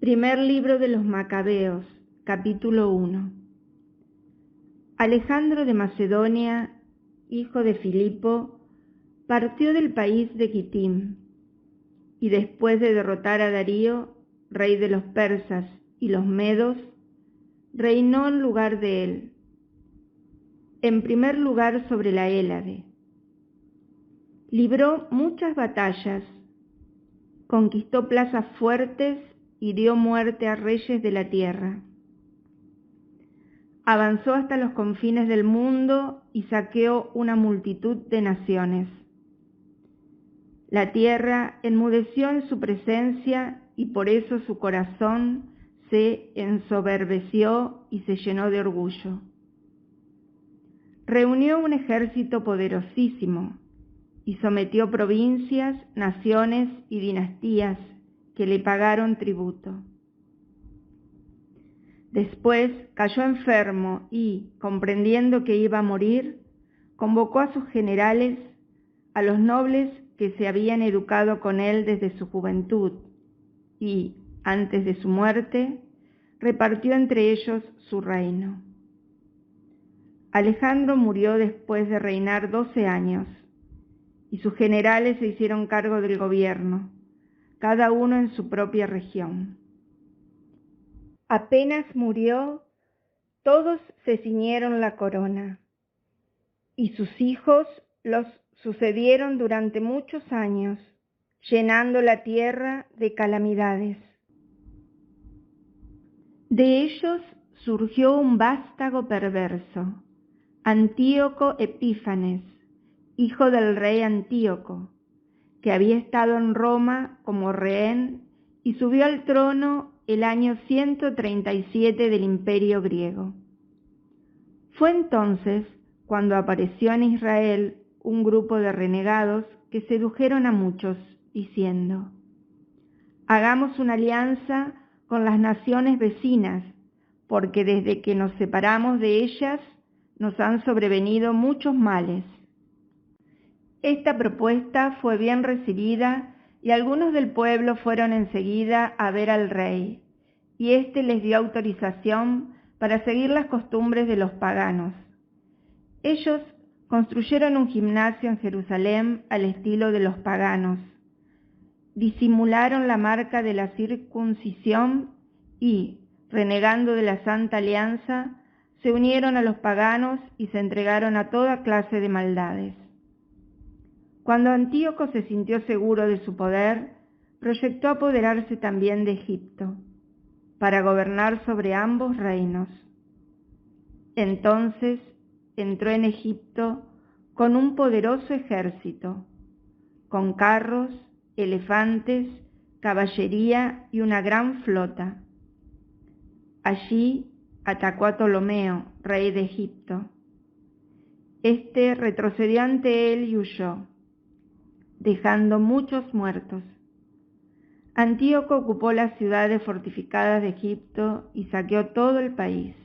Primer libro de los Macabeos, capítulo 1. Alejandro de Macedonia, hijo de Filipo, partió del país de Quitim, y después de derrotar a Darío, rey de los persas y los medos, reinó en lugar de él, en primer lugar sobre la Hélade. Libró muchas batallas, conquistó plazas fuertes y dio muerte a reyes de la tierra. Avanzó hasta los confines del mundo y saqueó una multitud de naciones. La tierra enmudeció en su presencia y por eso su corazón se ensoberbeció y se llenó de orgullo. Reunió un ejército poderosísimo y sometió provincias, naciones y dinastías que le pagaron tributo. Después cayó enfermo y, comprendiendo que iba a morir, convocó a sus generales, a los nobles que se habían educado con él desde su juventud, y, antes de su muerte, repartió entre ellos su reino. Alejandro murió después de reinar 12 años, y sus generales se hicieron cargo del gobierno, cada uno en su propia región. Apenas murió, todos se ciñeron la corona, y sus hijos los sucedieron durante muchos años, llenando la tierra de calamidades. De ellos surgió un vástago perverso, Antíoco Epífanes, hijo del rey Antíoco, que había estado en Roma como rehén y subió al trono el año 137 del Imperio griego. Fue entonces cuando apareció en Israel un grupo de renegados que sedujeron a muchos, diciendo: «Hagamos una alianza con las naciones vecinas, porque desde que nos separamos de ellas nos han sobrevenido muchos males». Esta propuesta fue bien recibida y algunos del pueblo fueron enseguida a ver al rey, y éste les dio autorización para seguir las costumbres de los paganos. Ellos construyeron un gimnasio en Jerusalén al estilo de los paganos, disimularon la marca de la circuncisión y, renegando de la Santa Alianza, se unieron a los paganos y se entregaron a toda clase de maldades. Cuando Antíoco se sintió seguro de su poder, proyectó apoderarse también de Egipto, para gobernar sobre ambos reinos. Entonces entró en Egipto con un poderoso ejército, con carros, elefantes, caballería y una gran flota. Allí atacó a Ptolomeo, rey de Egipto. Este retrocedió ante él y huyó, dejando muchos muertos. Antíoco ocupó las ciudades fortificadas de Egipto y saqueó todo el país.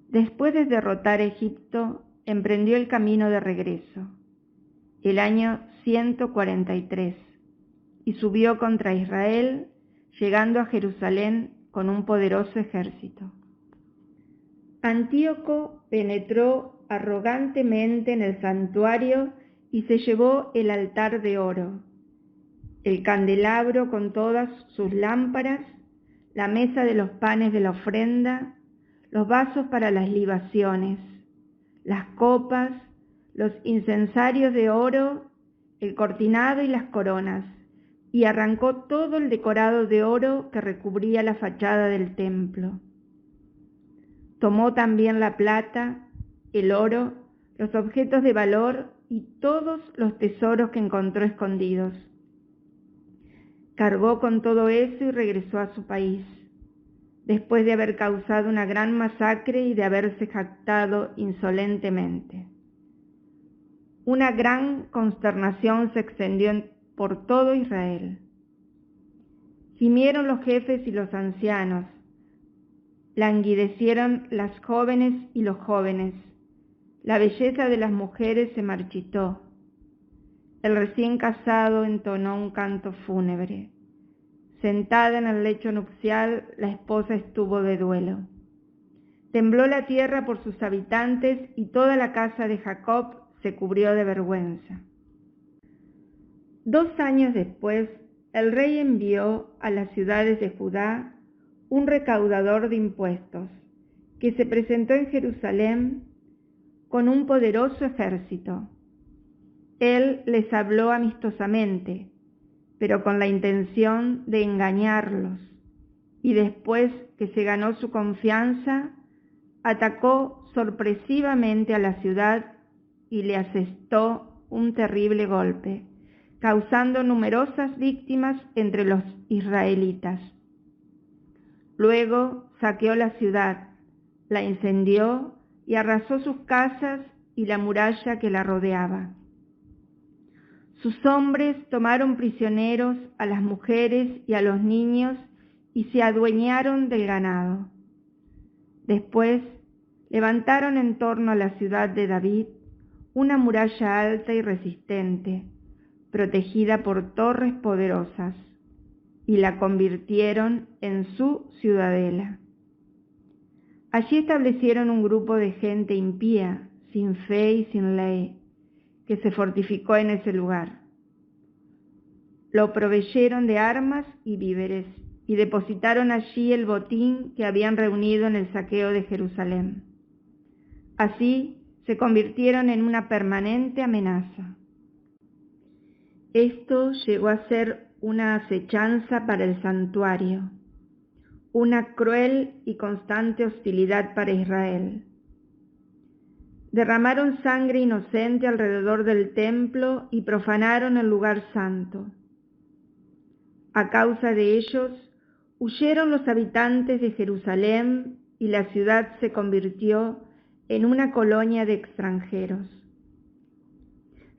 Después de derrotar a Egipto, emprendió el camino de regreso, el año 143, y subió contra Israel, llegando a Jerusalén con un poderoso ejército. Antíoco penetró arrogantemente en el santuario y se llevó el altar de oro, el candelabro con todas sus lámparas, la mesa de los panes de la ofrenda, los vasos para las libaciones, las copas, los incensarios de oro, el cortinado y las coronas, y arrancó todo el decorado de oro que recubría la fachada del templo. Tomó también la plata, el oro, los objetos de valor y todos los tesoros que encontró escondidos. Cargó con todo eso y regresó a su país, después de haber causado una gran masacre y de haberse jactado insolentemente. Una gran consternación se extendió por todo Israel. Gimieron los jefes y los ancianos, languidecieron las jóvenes y los jóvenes, la belleza de las mujeres se marchitó. El recién casado entonó un canto fúnebre. Sentada en el lecho nupcial, la esposa estuvo de duelo. Tembló la tierra por sus habitantes y toda la casa de Jacob se cubrió de vergüenza. 2 años después, el rey envió a las ciudades de Judá un recaudador de impuestos, que se presentó en Jerusalén con un poderoso ejército. Él les habló amistosamente, pero con la intención de engañarlos, y después que se ganó su confianza, atacó sorpresivamente a la ciudad y le asestó un terrible golpe, causando numerosas víctimas entre los israelitas. Luego saqueó la ciudad, la incendió y arrasó sus casas y la muralla que la rodeaba. Sus hombres tomaron prisioneros a las mujeres y a los niños y se adueñaron del ganado. Después levantaron en torno a la ciudad de David una muralla alta y resistente, protegida por torres poderosas, y la convirtieron en su ciudadela. Allí establecieron un grupo de gente impía, sin fe y sin ley, que se fortificó en ese lugar. Lo proveyeron de armas y víveres, y depositaron allí el botín que habían reunido en el saqueo de Jerusalén. Así se convirtieron en una permanente amenaza. Esto llegó a ser una acechanza para el santuario, una cruel y constante hostilidad para Israel. Derramaron sangre inocente alrededor del templo y profanaron el lugar santo. A causa de ellos, huyeron los habitantes de Jerusalén y la ciudad se convirtió en una colonia de extranjeros.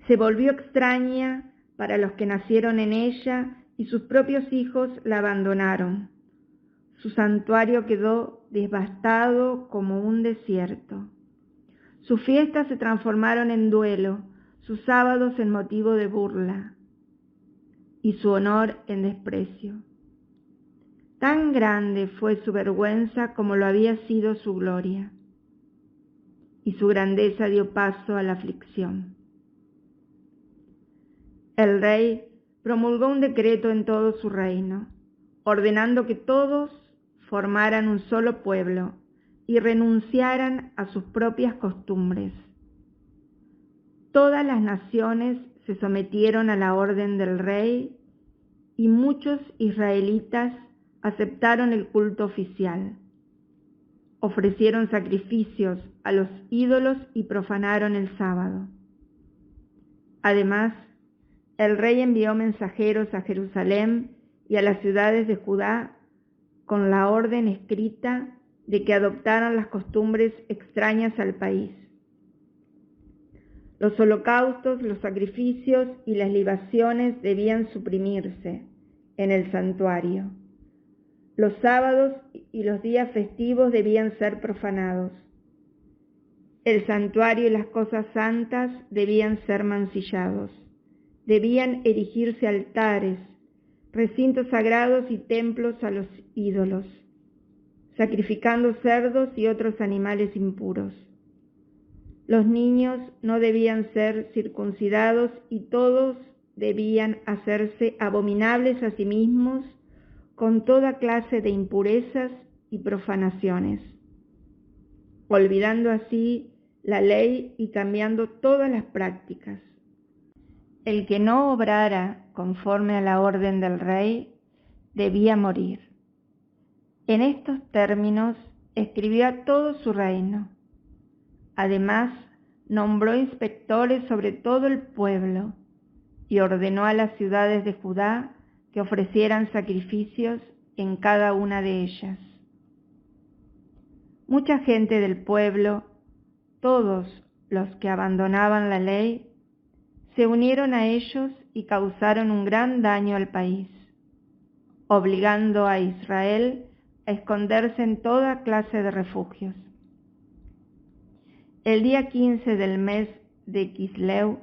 Se volvió extraña para los que nacieron en ella y sus propios hijos la abandonaron. Su santuario quedó devastado como un desierto. Sus fiestas se transformaron en duelo, sus sábados en motivo de burla y su honor en desprecio. Tan grande fue su vergüenza como lo había sido su gloria, y su grandeza dio paso a la aflicción. El rey promulgó un decreto en todo su reino, ordenando que todos formaran un solo pueblo y renunciaran a sus propias costumbres. Todas las naciones se sometieron a la orden del rey y muchos israelitas aceptaron el culto oficial. Ofrecieron sacrificios a los ídolos y profanaron el sábado. Además, el rey envió mensajeros a Jerusalén y a las ciudades de Judá con la orden escrita de que adoptaran las costumbres extrañas al país. Los holocaustos, los sacrificios y las libaciones debían suprimirse en el santuario. Los sábados y los días festivos debían ser profanados. El santuario y las cosas santas debían ser mancillados. Debían erigirse altares, recintos sagrados y templos a los ídolos, sacrificando cerdos y otros animales impuros. Los niños no debían ser circuncidados y todos debían hacerse abominables a sí mismos con toda clase de impurezas y profanaciones, olvidando así la ley y cambiando todas las prácticas. El que no obrara conforme a la orden del rey debía morir. En estos términos escribió a todo su reino. Además, nombró inspectores sobre todo el pueblo y ordenó a las ciudades de Judá que ofrecieran sacrificios en cada una de ellas. Mucha gente del pueblo, todos los que abandonaban la ley, se unieron a ellos y causaron un gran daño al país, obligando a Israel a esconderse en toda clase de refugios. El día 15 del mes de Quisleu,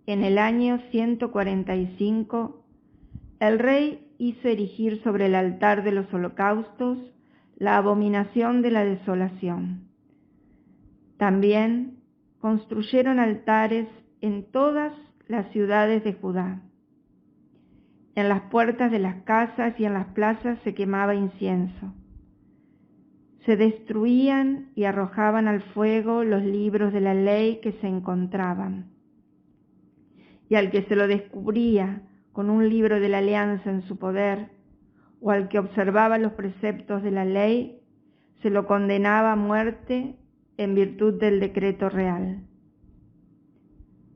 en el año 145, el rey hizo erigir sobre el altar de los holocaustos la abominación de la desolación. También construyeron altares en todas las ciudades de Judá. En las puertas de las casas y en las plazas se quemaba incienso. Se destruían y arrojaban al fuego los libros de la ley que se encontraban. Y al que se lo descubría con un libro de la alianza en su poder, o al que observaba los preceptos de la ley, se lo condenaba a muerte en virtud del decreto real.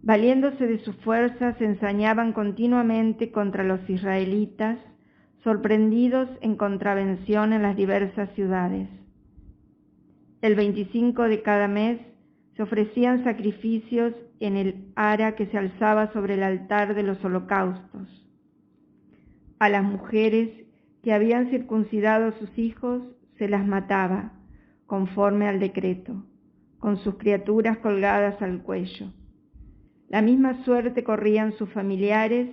Valiéndose de sus fuerzas, se ensañaban continuamente contra los israelitas, sorprendidos en contravención en las diversas ciudades. El 25 de cada mes se ofrecían sacrificios en el ara que se alzaba sobre el altar de los holocaustos. A las mujeres que habían circuncidado a sus hijos se las mataba, conforme al decreto, con sus criaturas colgadas al cuello. La misma suerte corrían sus familiares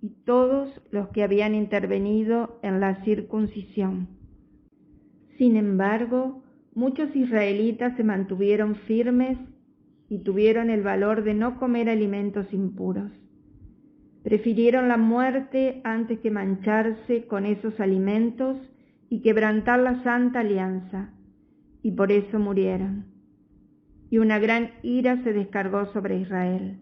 y todos los que habían intervenido en la circuncisión. Sin embargo, muchos israelitas se mantuvieron firmes y tuvieron el valor de no comer alimentos impuros. Prefirieron la muerte antes que mancharse con esos alimentos y quebrantar la santa alianza, y por eso murieron. Y una gran ira se descargó sobre Israel.